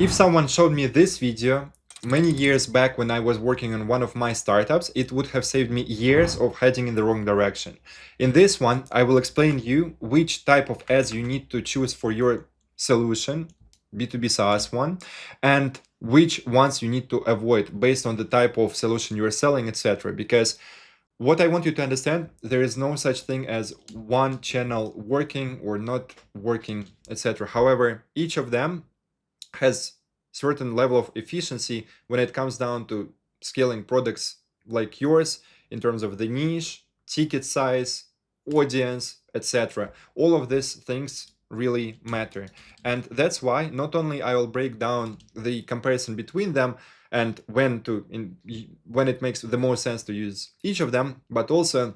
If someone showed me this video many years back when I was working on one of my startups, it would have saved me years of heading in the wrong direction. In this one, I will explain you which type of ads you need to choose for your solution, B2B SaaS one, and which ones you need to avoid based on the type of solution you're selling, etc. Because what I want you to understand, there is no such thing as one channel working or not working, etc. However, each of them has certain level of efficiency when it comes down to scaling products like yours in terms of the niche, ticket size, audience, etc. All of these things really matter. And that's why not only I will break down the comparison between them and when it makes the most sense to use each of them, but also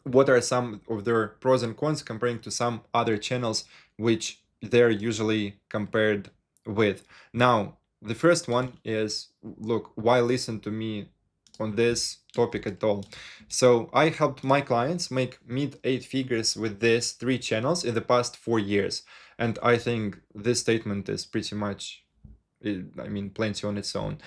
what are some of their pros and cons comparing to some other channels which they're usually compared with. Now, the first one is, look, why listen to me on this topic at all? So I helped my clients make mid 8 figures with these 3 channels in the past 4 years. And I think this statement is pretty much, plenty on its own.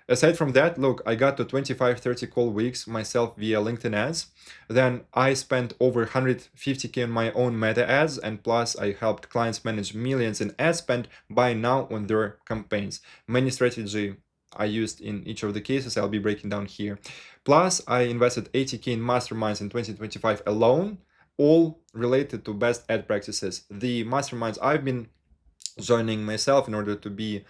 Aside from that, look, I got to 25-30 call weeks myself via LinkedIn ads. Then I spent over 150K on my own meta ads, and plus I helped clients manage millions in ad spend by now on their campaigns. Many strategy I used in each of the cases I'll be breaking down here. Plus I invested 80K in masterminds in 2025 alone, all related to best ad practices. The masterminds I've been joining myself in order to be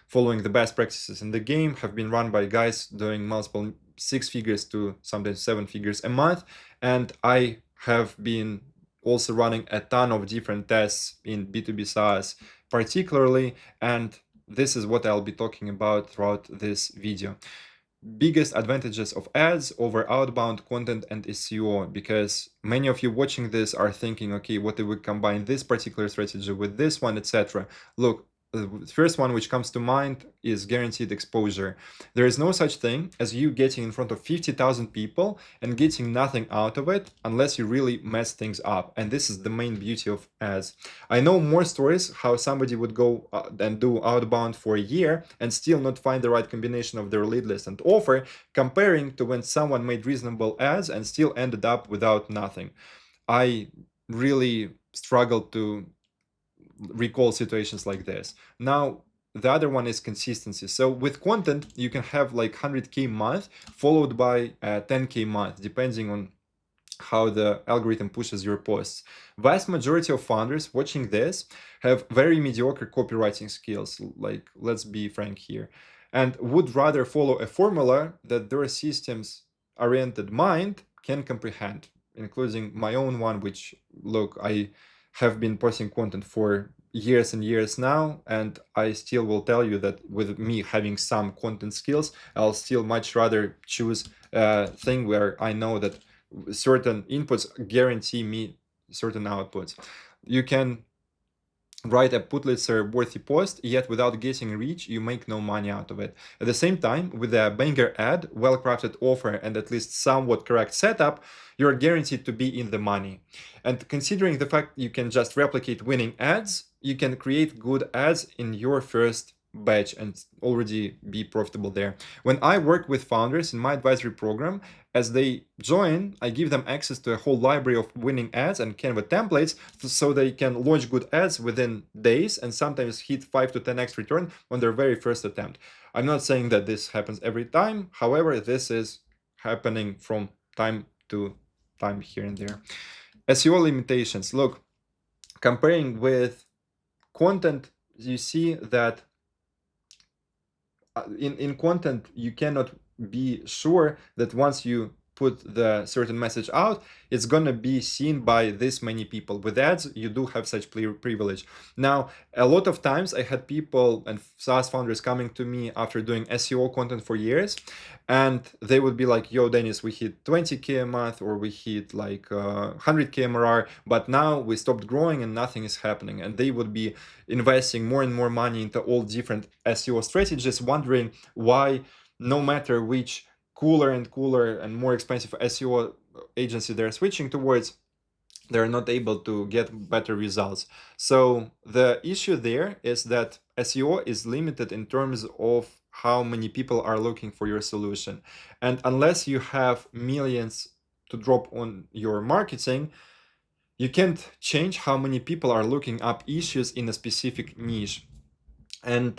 following the best practices in the game have been run by guys doing multiple 6 figures to sometimes 7 figures a month. And I have been also running a ton of different tests in B2B SaaS particularly, and this is what I'll be talking about throughout this video. Biggest advantages of ads over outbound content and SEO, because many of you watching this are thinking, okay, what if we combine this particular strategy with this one, etc. Look, the first one which comes to mind is guaranteed exposure. There is no such thing as you getting in front of 50,000 people and getting nothing out of it unless you really mess things up. And this is the main beauty of ads. I know more stories how somebody would go and do outbound for a year and still not find the right combination of their lead list and offer, comparing to when someone made reasonable ads and still ended up without nothing. I really struggled to recall situations like this. Now, the other one is consistency. So with content, you can have like 100K month followed by 10K month, depending on how the algorithm pushes your posts. Vast majority of founders watching this have very mediocre copywriting skills, like, let's be frank here, and would rather follow a formula that their systems-oriented mind can comprehend, including my own one, which, look, I have been posting content for years and years now, and I still will tell you that with me having some content skills, I'll still much rather choose a thing where I know that certain inputs guarantee me certain outputs. You can write a Pulitzer worthy post, yet without getting reach, you make no money out of it. At the same time, with a banger ad, well-crafted offer, and at least somewhat correct setup, you're guaranteed to be in the money. And considering the fact you can just replicate winning ads, you can create good ads in your first batch and already be profitable there. When I work with founders in my advisory program, as they join, I give them access to a whole library of winning ads and Canva templates so they can launch good ads within days and sometimes hit 5 to 10x return on their very first attempt. I'm not saying that this happens every time. However, this is happening from time to time here and there. SEO limitations. Look, comparing with content, you see that in content, you cannot be sure that once you put the certain message out, it's gonna be seen by this many people. With ads, you do have such privilege. Now, a lot of times I had people and SaaS founders coming to me after doing SEO content for years, and they would be like, yo, Denis, we hit 20K a month, or we hit like 100K MRR, but now we stopped growing and nothing is happening. And they would be investing more and more money into all different SEO strategies, wondering why, no matter which cooler and more expensive SEO agency they're switching towards, they're not able to get better results. So the issue there is that SEO is limited in terms of how many people are looking for your solution. And unless you have millions to drop on your marketing, you can't change how many people are looking up issues in a specific niche. And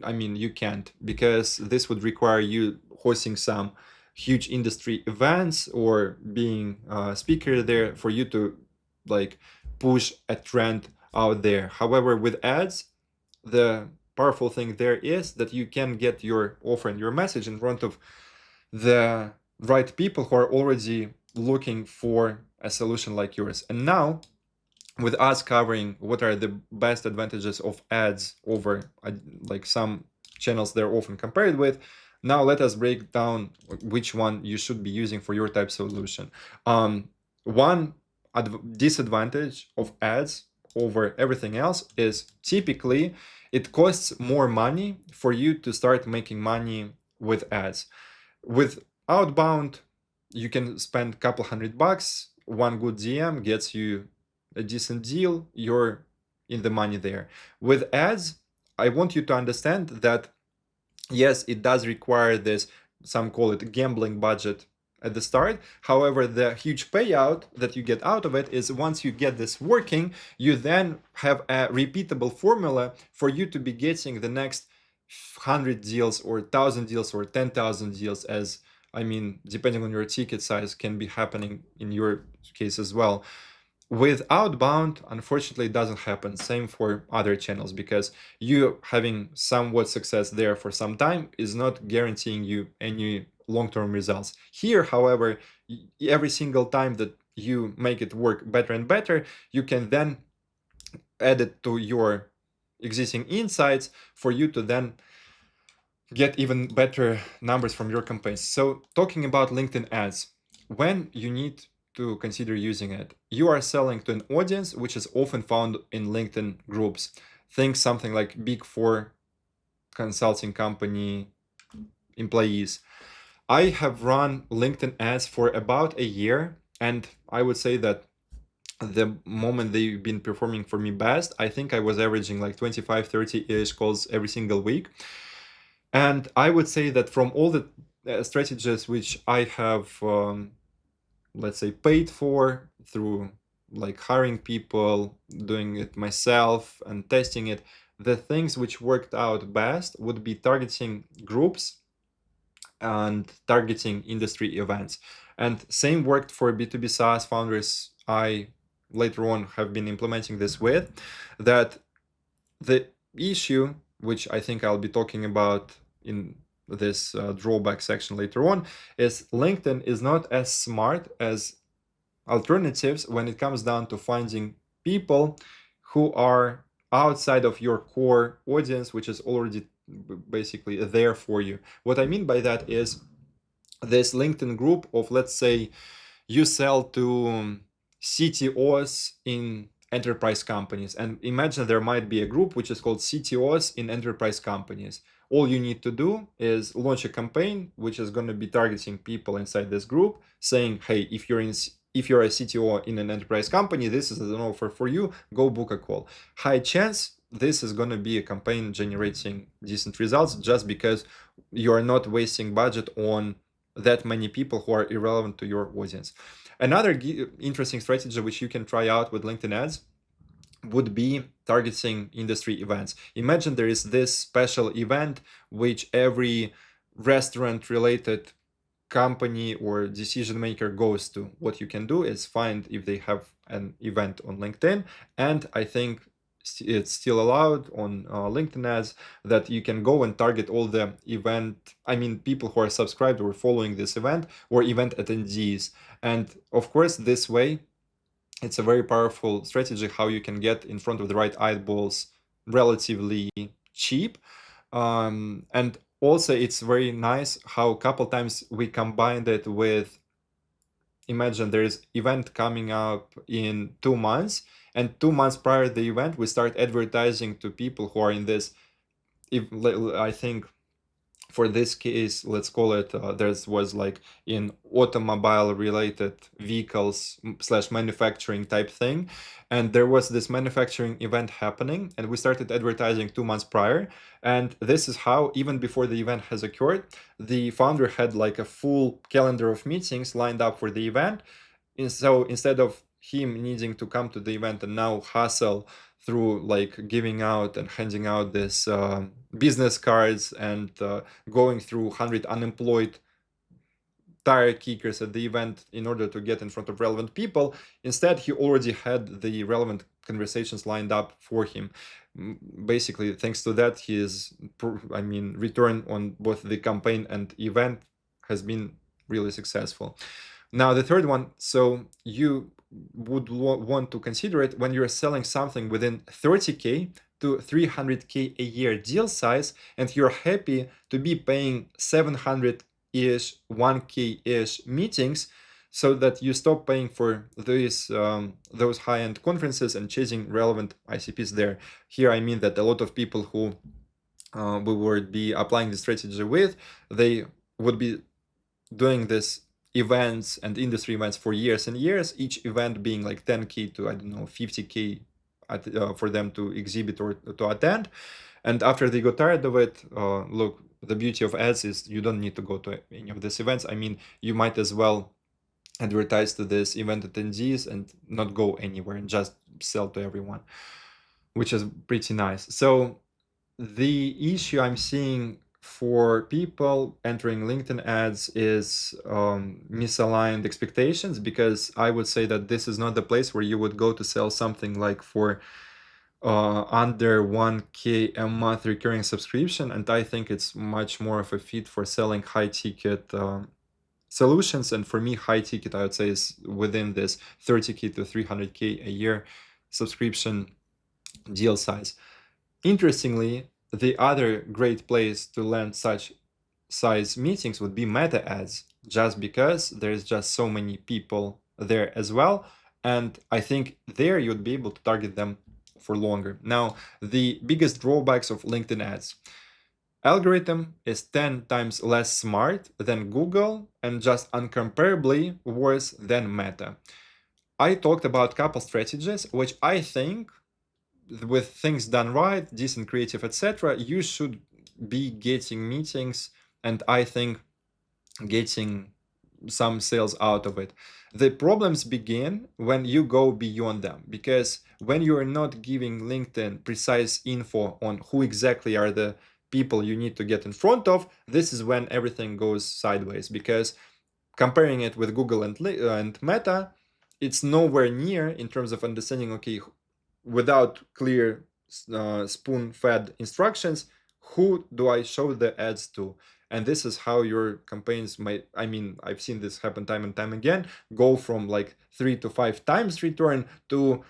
I mean, you can't, because this would require you hosting some huge industry events or being a speaker there for you to like push a trend out there. However, with ads, the powerful thing there is that you can get your offer and your message in front of the right people who are already looking for a solution like yours. And now, with us covering what are the best advantages of ads over like some channels they're often compared with, now let us break down which one you should be using for your type solution. One disadvantage of ads over everything else is typically it costs more money for you to start making money with ads. With outbound, you can spend a couple $100. One good DM gets you a decent deal, you're in the money there. With ads, I want you to understand that yes, it does require this, some call it gambling budget at the start. However, the huge payout that you get out of it is once you get this working, you then have a repeatable formula for you to be getting the next 100 deals or 1,000 deals or 10,000 deals, as I mean, depending on your ticket size, can be happening in your case as well. With outbound, unfortunately, it doesn't happen. Same for other channels, because you having somewhat success there for some time is not guaranteeing you any long-term results. Here, however, every single time that you make it work better and better, you can then add it to your existing insights for you to then get even better numbers from your campaigns. So talking about LinkedIn ads, when you need to consider using it, you are selling to an audience which is often found in LinkedIn groups. Think something like Big Four consulting company employees. I have run LinkedIn ads for about a year, and I would say that the moment they've been performing for me best, I think I was averaging like 25, 30-ish calls every single week. And I would say that from all the strategies which I have let's say paid for through like hiring people, doing it myself and testing it, the things which worked out best would be targeting groups and targeting industry events. And same worked for B2B SaaS founders I later on have been implementing this with. That the issue, which I think I'll be talking about in this drawback section later on, is LinkedIn is not as smart as alternatives when it comes down to finding people who are outside of your core audience, which is already basically there for you. What I mean by that is this LinkedIn group of, let's say, you sell to CTOs in enterprise companies, and imagine there might be a group which is called CTOs in enterprise companies. All you need to do is launch a campaign which is going to be targeting people inside this group, saying, hey, if you're a CTO in an enterprise company, this is an offer for you, go book a call. High chance this is going to be a campaign generating decent results, just because you are not wasting budget on that many people who are irrelevant to your audience. Another interesting strategy which you can try out with LinkedIn ads would be targeting industry events. Imagine there is this special event which every restaurant related company or decision maker goes to. What you can do is find if they have an event on LinkedIn, and I think it's still allowed on LinkedIn ads that you can go and target all the people who are subscribed or following this event, or event attendees. And of course, this way, it's a very powerful strategy how you can get in front of the right eyeballs relatively cheap. And also, it's very nice how a couple times we combined it with, imagine there is event coming up in 2 months, and 2 months prior to the event, we start advertising to people who are in this, I think, For this case, let's call it, there was like in automobile related vehicles slash manufacturing type thing. And there was this manufacturing event happening, and we started advertising 2 months prior. And this is how, even before the event has occurred, the founder had like a full calendar of meetings lined up for the event. And so instead of him needing to come to the event and now hustle through like giving out and handing out this business cards and going through 100 unemployed tire kickers at the event in order to get in front of relevant people, instead he already had the relevant conversations lined up for him. Basically, thanks to that, his return on both the campaign and event has been really successful. Now the third one, so you would want to consider it when you're selling something within 30K to 300K a year deal size, and you're happy to be paying 700-ish, 1K-ish meetings, so that you stop paying for those high-end conferences and chasing relevant ICPs there. Here I mean that a lot of people who we would be applying this strategy with, they would be doing this events and industry events for years and years, each event being like 10K to, I don't know, 50K for them to exhibit or to attend. And after they got tired of it, look, the beauty of ads is you don't need to go to any of these events. I mean, you might as well advertise to this event attendees and not go anywhere and just sell to everyone, which is pretty nice. So the issue I'm seeing for people entering LinkedIn ads is misaligned expectations, because I would say that this is not the place where you would go to sell something like for under 1K a month recurring subscription. And I think it's much more of a fit for selling high ticket solutions. And for me, high ticket, I would say, is within this 30K to 300K a year subscription deal size. Interestingly, the other great place to land such size meetings would be meta ads, just because there's just so many people there as well. And I think there you'd be able to target them for longer. Now, the biggest drawbacks of LinkedIn ads. Algorithm is 10 times less smart than Google and just incomparably worse than Meta. I talked about a couple strategies, which I think, with things done right, decent creative, etc., you should be getting meetings, and I think getting some sales out of it. The problems begin when you go beyond them, because when you are not giving LinkedIn precise info on who exactly are the people you need to get in front of, this is when everything goes sideways, because comparing it with Google and Meta, it's nowhere near in terms of understanding, okay, without clear spoon-fed instructions, who do I show the ads to? And this is how your campaigns might, I've seen this happen time and time again, go from like 3 to 5 times return to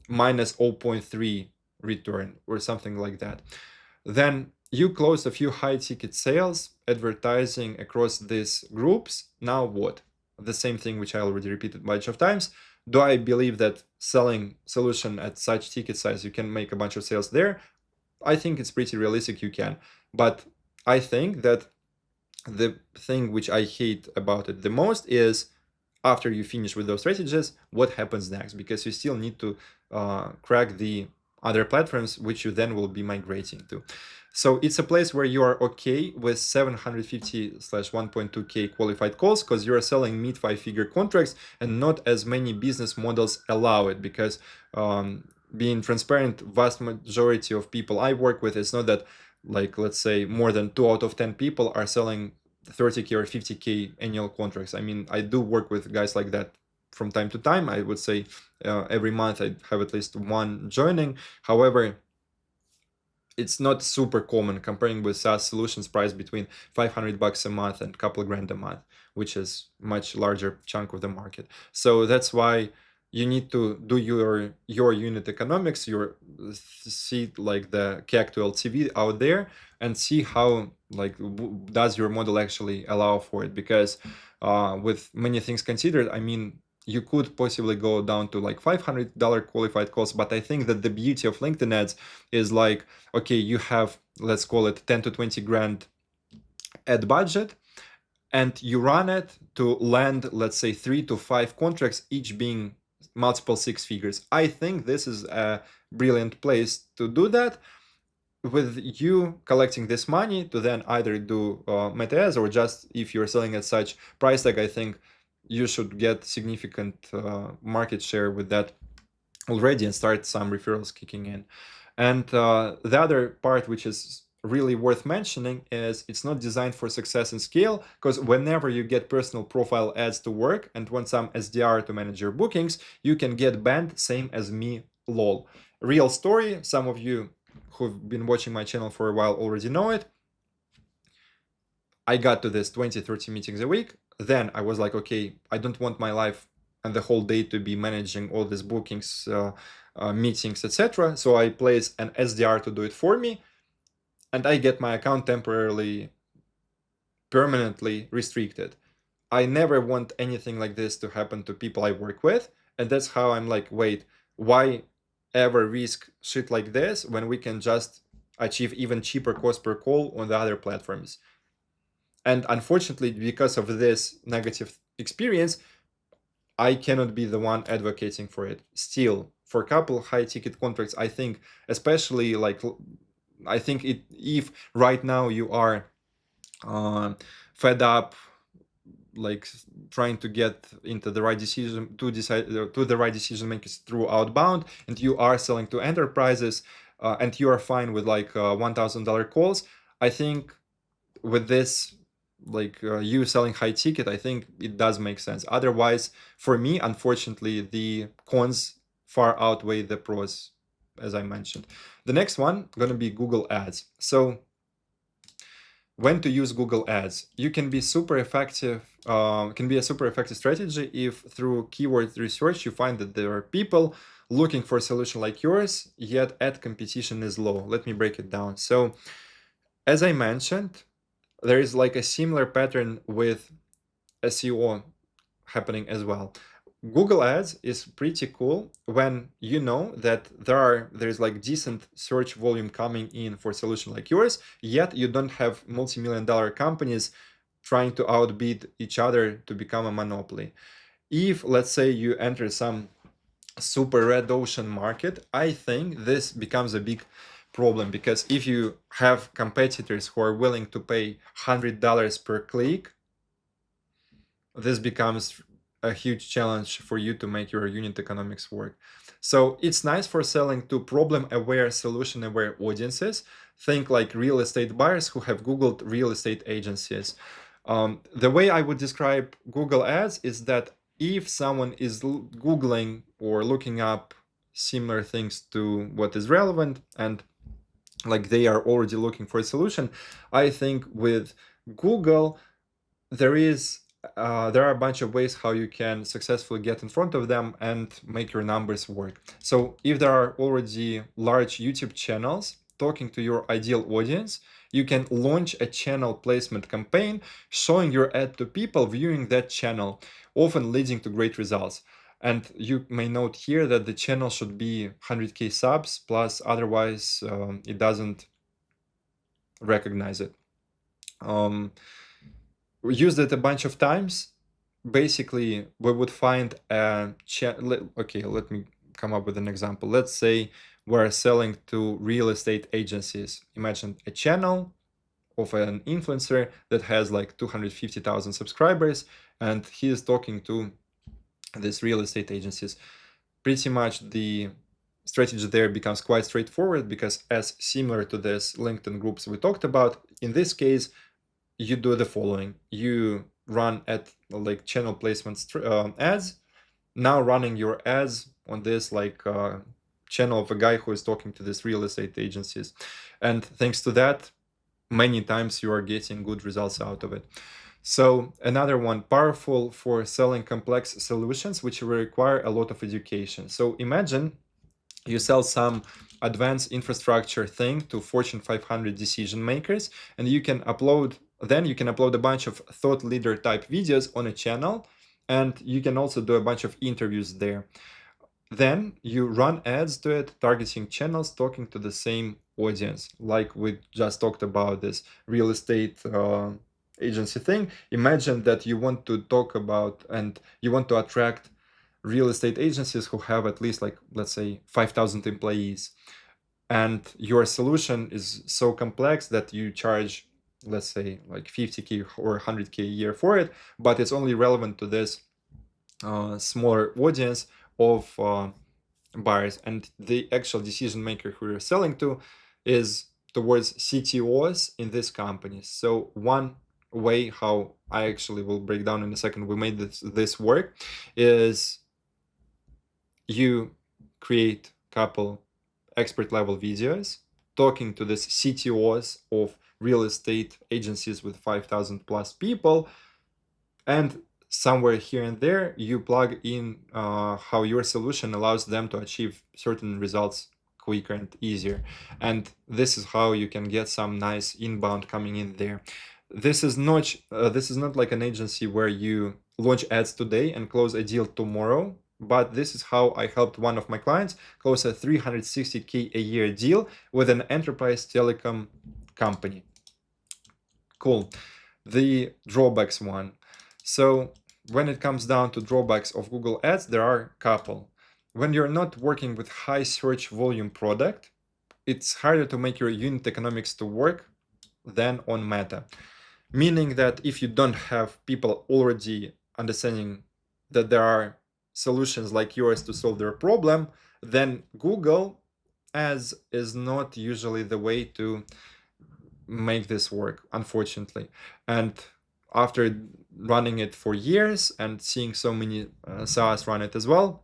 minus 0.3 return or something like that. Then you close a few high ticket sales advertising across these groups. Now what? The same thing which I already repeated a bunch of times. Do I believe that selling solution at such ticket size you can make a bunch of sales there? I think it's pretty realistic you can. But I think that the thing which I hate about it the most is, after you finish with those strategies, what happens next? Because you still need to crack the other platforms which you then will be migrating to. So it's a place where you are okay with 750/1.2K qualified calls, because you are selling mid 5-figure contracts and not as many business models allow it. Because being transparent, vast majority of people I work with, it's not that, like, let's say more than 2 out of 10 people are selling 30K or 50K annual contracts. I do work with guys like that from time to time. I would say every month I have at least one joining. However, it's not super common, comparing with SaaS solutions priced between $500 a month and a couple of grand a month, which is much larger chunk of the market. So that's why you need to do your unit economics, see like the CAC to LTV out there, and see how does your model actually allow for it. Because with many things considered, you could possibly go down to like $500 qualified calls, but I think that the beauty of LinkedIn ads is like, okay, you have, let's call it 10 to 20 grand ad budget, and you run it to land, let's say, 3 to 5 contracts, each being multiple 6 figures. I think this is a brilliant place to do that, with you collecting this money to then either do meta ads, or just if you're selling at such price tag, I think you should get significant market share with that already and start some referrals kicking in. And the other part, which is really worth mentioning, is it's not designed for success and scale, because whenever you get personal profile ads to work and want some SDR to manage your bookings, you can get banned, same as me, lol. Real story, some of you who've been watching my channel for a while already know it. I got to this 20-30 meetings a week. Then I was like, okay, I don't want my life and the whole day to be managing all these bookings, meetings, etc. So I place an SDR to do it for me, and I get my account temporarily, permanently restricted. I never want anything like this to happen to people I work with, and that's how I'm like, wait, why ever risk shit like this when we can just achieve even cheaper cost per call on the other platforms? And unfortunately, because of this negative experience, I cannot be the one advocating for it. Still, for a couple high ticket contracts, I think, especially like, I think if right now you are fed up, like trying to get into the right decision to decide to the right decision makers through outbound, and you are selling to enterprises, and you are fine with like $1,000 calls, I think with this, like you selling high ticket, I think it does make sense. Otherwise, for me, unfortunately, the cons far outweigh the pros, as I mentioned. The next one gonna be Google Ads. So when to use Google Ads? You can be super effective, can be a super effective strategy if through keyword research you find that there are people looking for a solution like yours, yet ad competition is low. Let me break it down. So as I mentioned, there is like a similar pattern with SEO happening as well. Google Ads is pretty cool when you know that there's like decent search volume coming in for a solution like yours, yet you don't have multi-million-dollar companies trying to outbid each other to become a monopoly. If, let's say, you enter some super red ocean market, I think this becomes a big problem, because if you have competitors who are willing to pay $100 per click, this becomes a huge challenge for you to make your unit economics work. So it's nice for selling to problem-aware, solution-aware audiences. Think like real estate buyers who have Googled real estate agencies. The way I would describe Google Ads is that if someone is Googling or looking up similar things to what is relevant, and like they are already looking for a solution, I think with Google, there are a bunch of ways how you can successfully get in front of them and make your numbers work. So if there are already large YouTube channels talking to your ideal audience, you can launch a channel placement campaign showing your ad to people viewing that channel, often leading to great results. And you may note here that the channel should be 100K subs plus, otherwise it doesn't recognize it. We used it a bunch of times. Basically, we would find a okay, let me come up with an example. Let's say we're selling to real estate agencies. Imagine a channel of an influencer that has like 250,000 subscribers, and he is talking to these real estate agencies. Pretty much the strategy there becomes quite straightforward, because as similar to this LinkedIn groups we talked about, in this case, you do the following. You run at like channel placement ads, now running your ads on this like channel of a guy who is talking to these real estate agencies. And thanks to that, many times you are getting good results out of it. So another one, powerful for selling complex solutions, which will require a lot of education. So imagine you sell some advanced infrastructure thing to Fortune 500 decision makers, and you can upload a bunch of thought leader type videos on a channel, and you can also do a bunch of interviews there. Then you run ads to it, targeting channels talking to the same audience, like we just talked about this real estate agency thing. Imagine that you want to talk about and you want to attract real estate agencies who have at least, like, let's say 5,000 employees, and your solution is so complex that you charge, let's say, like 50K or 100K a year for it, but it's only relevant to this smaller audience of buyers, and the actual decision maker who you're selling to is towards CTOs in these companies. So one way how I actually will break down in a second, we made this work, is you create couple expert level videos talking to the CTOs of real estate agencies with 5,000 plus people, and somewhere here and there you plug in how your solution allows them to achieve certain results quicker and easier. And this is how you can get some nice inbound coming in there. This is not like an agency where you launch ads today and close a deal tomorrow, but this is how I helped one of my clients close a 360K a year deal with an enterprise telecom company. Cool. The drawbacks one. So when it comes down to drawbacks of Google Ads, there are a couple. When you're not working with high search volume product, it's harder to make your unit economics to work than on Meta. Meaning that if you don't have people already understanding that there are solutions like yours to solve their problem, then Google Ads is not usually the way to make this work, unfortunately. And after running it for years and seeing so many SaaS run it as well,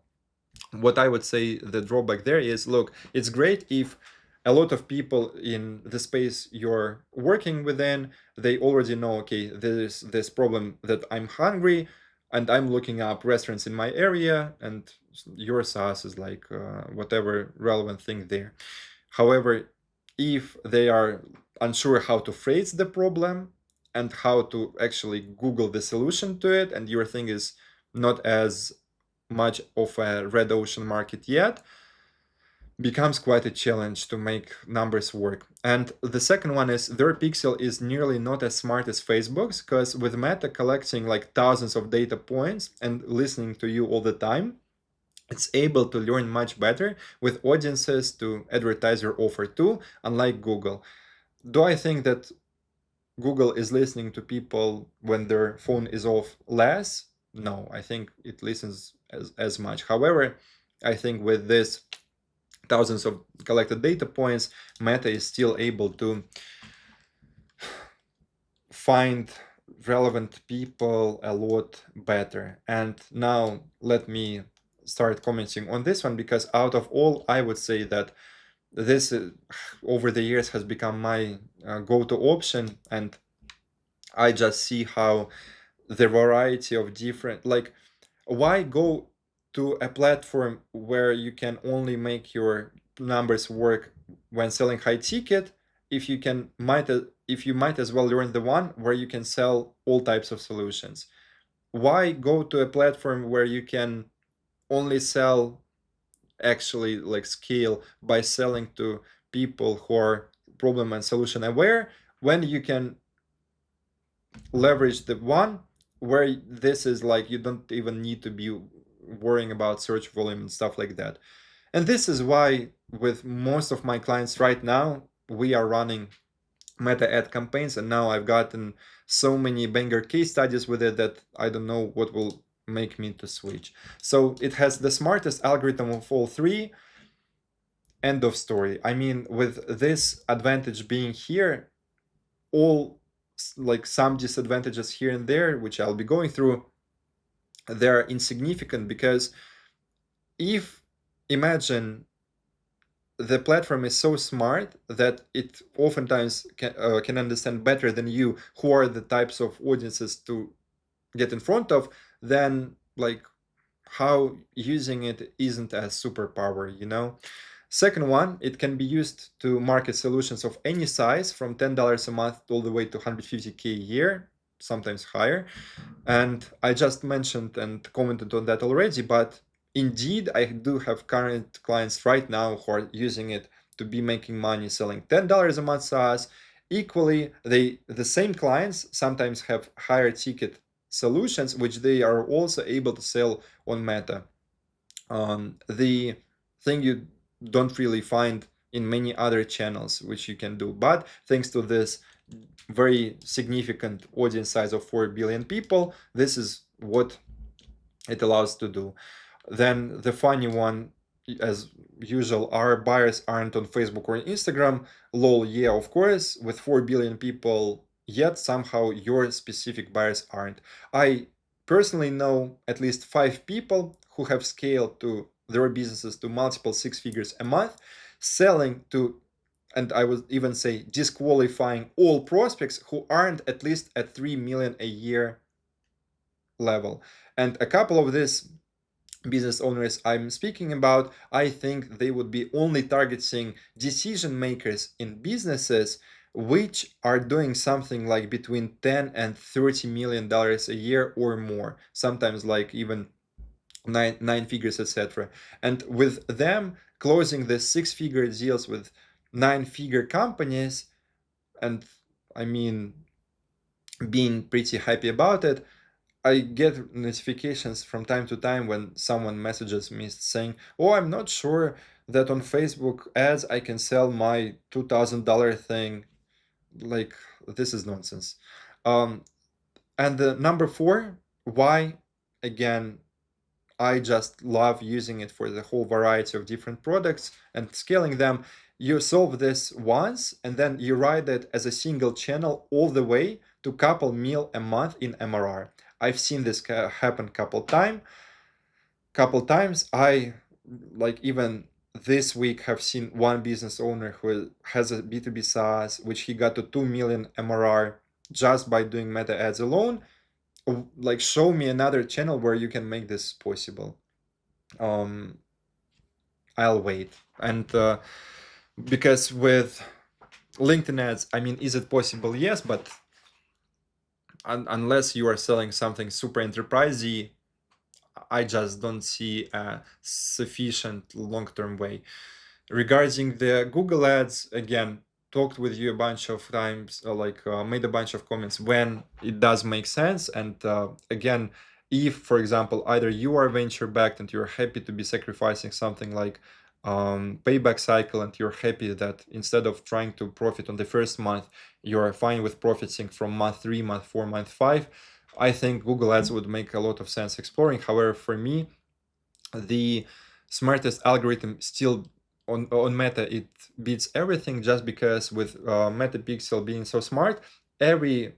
what I would say the drawback there is, look, it's great if a lot of people in the space you're working within, they already know, okay, there's this problem that I'm hungry and I'm looking up restaurants in my area, and your SaaS is like whatever relevant thing there. However, if they are unsure how to phrase the problem and how to actually Google the solution to it, and your thing is not as much of a red ocean market yet, becomes quite a challenge to make numbers work. And the second one is their pixel is nearly not as smart as Facebook's, because with Meta collecting like thousands of data points and listening to you all the time, it's able to learn much better with audiences to advertise your offer to, unlike Google. Do I think that Google is listening to people when their phone is off less? No, I think it listens as much. However, I think with this thousands of collected data points, Meta is still able to find relevant people a lot better. And now let me start commenting on this one, because out of all, I would say that this over the years has become my go-to option, and I just see how the variety of different, like, why go to a platform where you can only make your numbers work when selling high ticket if you might as well learn the one where you can sell all types of solutions? Why go to a platform where you can only sell, actually like scale by selling to people who are problem and solution aware, when you can leverage the one where this is like you don't even need to be worrying about search volume and stuff like that? And this is why with most of my clients right now, we are running Meta ad campaigns, and now I've gotten so many banger case studies with it that I don't know what will make me to switch. So it has the smartest algorithm of all three. End of story. I mean, with this advantage being here, all like some disadvantages here and there, which I'll be going through, they're insignificant, because if imagine the platform is so smart that it oftentimes can understand better than you who are the types of audiences to get in front of, then like how using it isn't a superpower, you know? Second one, it can be used to market solutions of any size, from $10 a month all the way to 150K a year, sometimes higher. And I just mentioned and commented on that already, but indeed, I do have current clients right now who are using it to be making money selling $10 a month SaaS, Equally, the same clients sometimes have higher ticket solutions, which they are also able to sell on Meta. The thing you don't really find in many other channels, which you can do. But thanks to this very significant audience size of 4 billion people, this is what it allows to do. Then the funny one, as usual, our buyers aren't on Facebook or Instagram. Lol, yeah, of course, with 4 billion people, yet somehow your specific buyers aren't. I personally know at least 5 people who have scaled to their businesses to multiple six figures a month, selling to, and I would even say disqualifying all prospects who aren't at least at 3 million a year level. And a couple of these business owners I'm speaking about, I think they would be only targeting decision makers in businesses which are doing something like between 10 and 30 million dollars a year or more, sometimes like even nine figures, etc. And with them closing the six-figure deals with nine-figure companies, and I mean being pretty happy about it, I get notifications from time to time when someone messages me saying, "Oh, I'm not sure that on Facebook ads I can sell my $2,000 thing." Like, this is nonsense. Um, and the number four, why? Again, I just love using it for the whole variety of different products and scaling them. You solve this once and then you ride it as a single channel all the way to couple mil a month in MRR. I've seen this happen couple times. I like even this week have seen one business owner who has a B2B SaaS, which he got to 2 million MRR just by doing meta ads alone. Like, show me another channel where you can make this possible. um I'll wait. And because with LinkedIn ads, I mean, is it possible? Yes, but unless you are selling something super enterprisey, I just don't see a sufficient long-term way. Regarding the Google ads, again, talked with you a bunch of times, made a bunch of comments when it does make sense. And again, if, for example, either you are venture backed and you're happy to be sacrificing something like payback cycle, and you're happy that instead of trying to profit on the first month, you're fine with profiting from month 3, month 4, month 5, I think Google ads would make a lot of sense exploring. However, for me, the smartest algorithm still on Meta, it beats everything, just because with Meta Pixel being so smart, every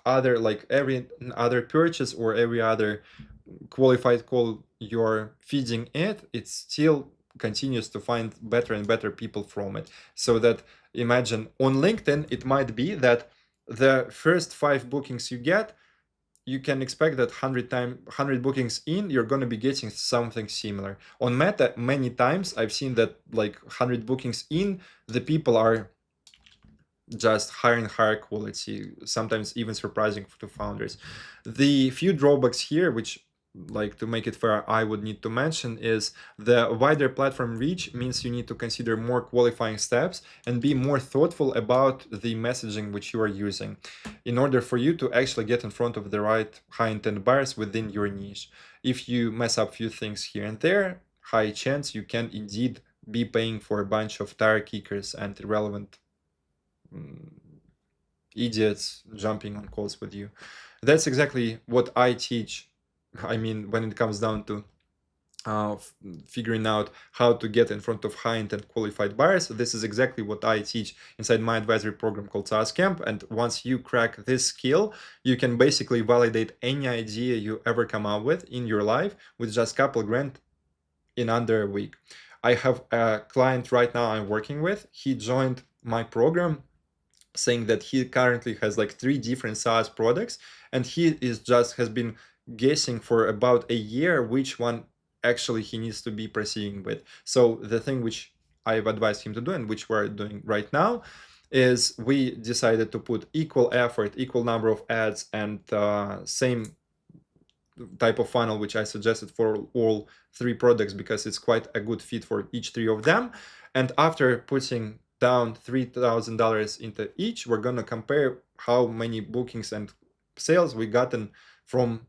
every other purchase or every other qualified call you're feeding it still continues to find better and better people from it. So that, imagine on LinkedIn, it might be that the first 5 bookings you get, you can expect that 100 bookings in, you're going to be getting something similar. On Meta, many times I've seen that like 100 bookings in, the people are just higher and higher quality, sometimes even surprising to founders. The few drawbacks here, which, like, to make it fair, I would need to mention, is the wider platform reach means you need to consider more qualifying steps and be more thoughtful about the messaging which you are using in order for you to actually get in front of the right high intent buyers within your niche. If you mess up a few things here and there, high chance you can indeed be paying for a bunch of tire kickers and irrelevant idiots jumping on calls with you. That's exactly what I teach. I mean, when it comes down to figuring out how to get in front of high intent qualified buyers, this is exactly what I teach inside my advisory program called SaaS Camp. And once you crack this skill, you can basically validate any idea you ever come up with in your life with just a couple grand in under a week. I have a client right now I'm working with. He joined my program saying that he currently has like 3 different SaaS products, and he is just has been guessing for about a year which one actually he needs to be proceeding with. So the thing which I've advised him to do, and which we're doing right now, is we decided to put equal effort, equal number of ads, and same type of funnel which I suggested for all 3 products, because it's quite a good fit for each 3 of them. And after putting down $3,000 into each, we're gonna compare how many bookings and sales we gotten from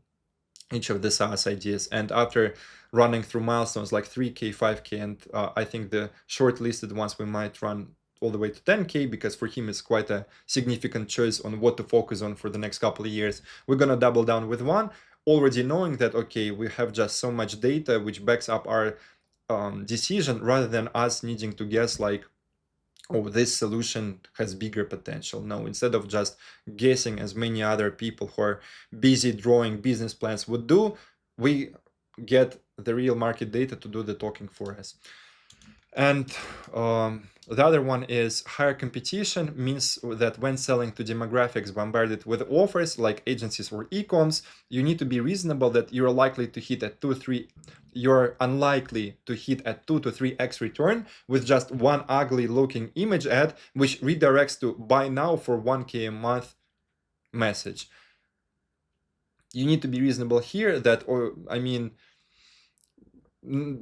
each of the SaaS ideas. And after running through milestones like 3K, 5K, and I think the shortlisted ones we might run all the way to 10K, because for him it's quite a significant choice on what to focus on for the next couple of years. We're gonna double down with one, already knowing that, okay, we have just so much data which backs up our decision, rather than us needing to guess like, oh, this solution has bigger potential. No, instead of just guessing as many other people who are busy drawing business plans would do, we get the real market data to do the talking for us. And the other one is higher competition means that when selling to demographics bombarded with offers like agencies or e-coms, you need to be reasonable that you're likely to hit at you're unlikely to hit at 2 to 3x return with just one ugly looking image ad, which redirects to buy now for 1K a month message. You need to be reasonable here that, or I mean,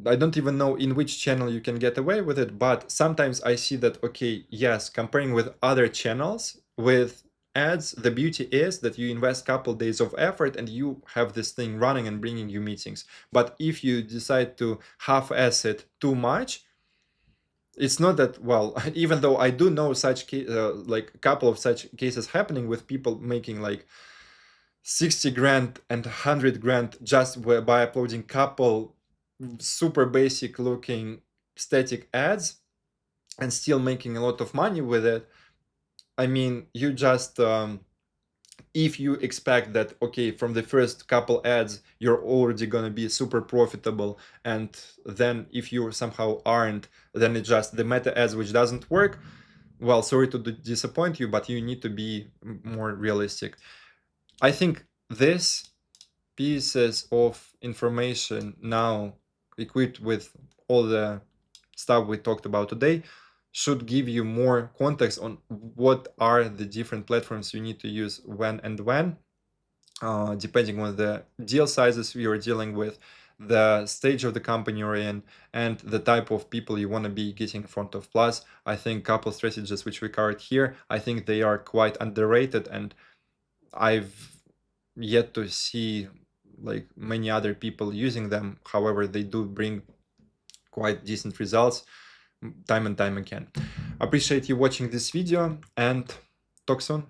I don't even know in which channel you can get away with it, but sometimes I see that, okay, yes, comparing with other channels with ads, the beauty is that you invest a couple days of effort and you have this thing running and bringing you meetings. But if you decide to half-ass it too much, it's not that, well, even though I do know such like a couple of such cases happening with people making like 60 grand and 100 grand just by uploading couple super basic looking static ads and still making a lot of money with it. I mean, you just if you expect that, okay, from the first couple ads you're already gonna be super profitable, and then if you somehow aren't, then it's just the meta ads which doesn't work. Well, sorry to disappoint you, but you need to be more realistic. I think this pieces of information now, equipped with all the stuff we talked about today, should give you more context on what are the different platforms you need to use when, depending on the deal sizes you are dealing with, the stage of the company you're in, and the type of people you want to be getting in front of. Plus, I think a couple strategies which we covered here, I think they are quite underrated, and I've yet to see like many other people using them. However, they do bring quite decent results time and time again. Appreciate you watching this video, and talk soon.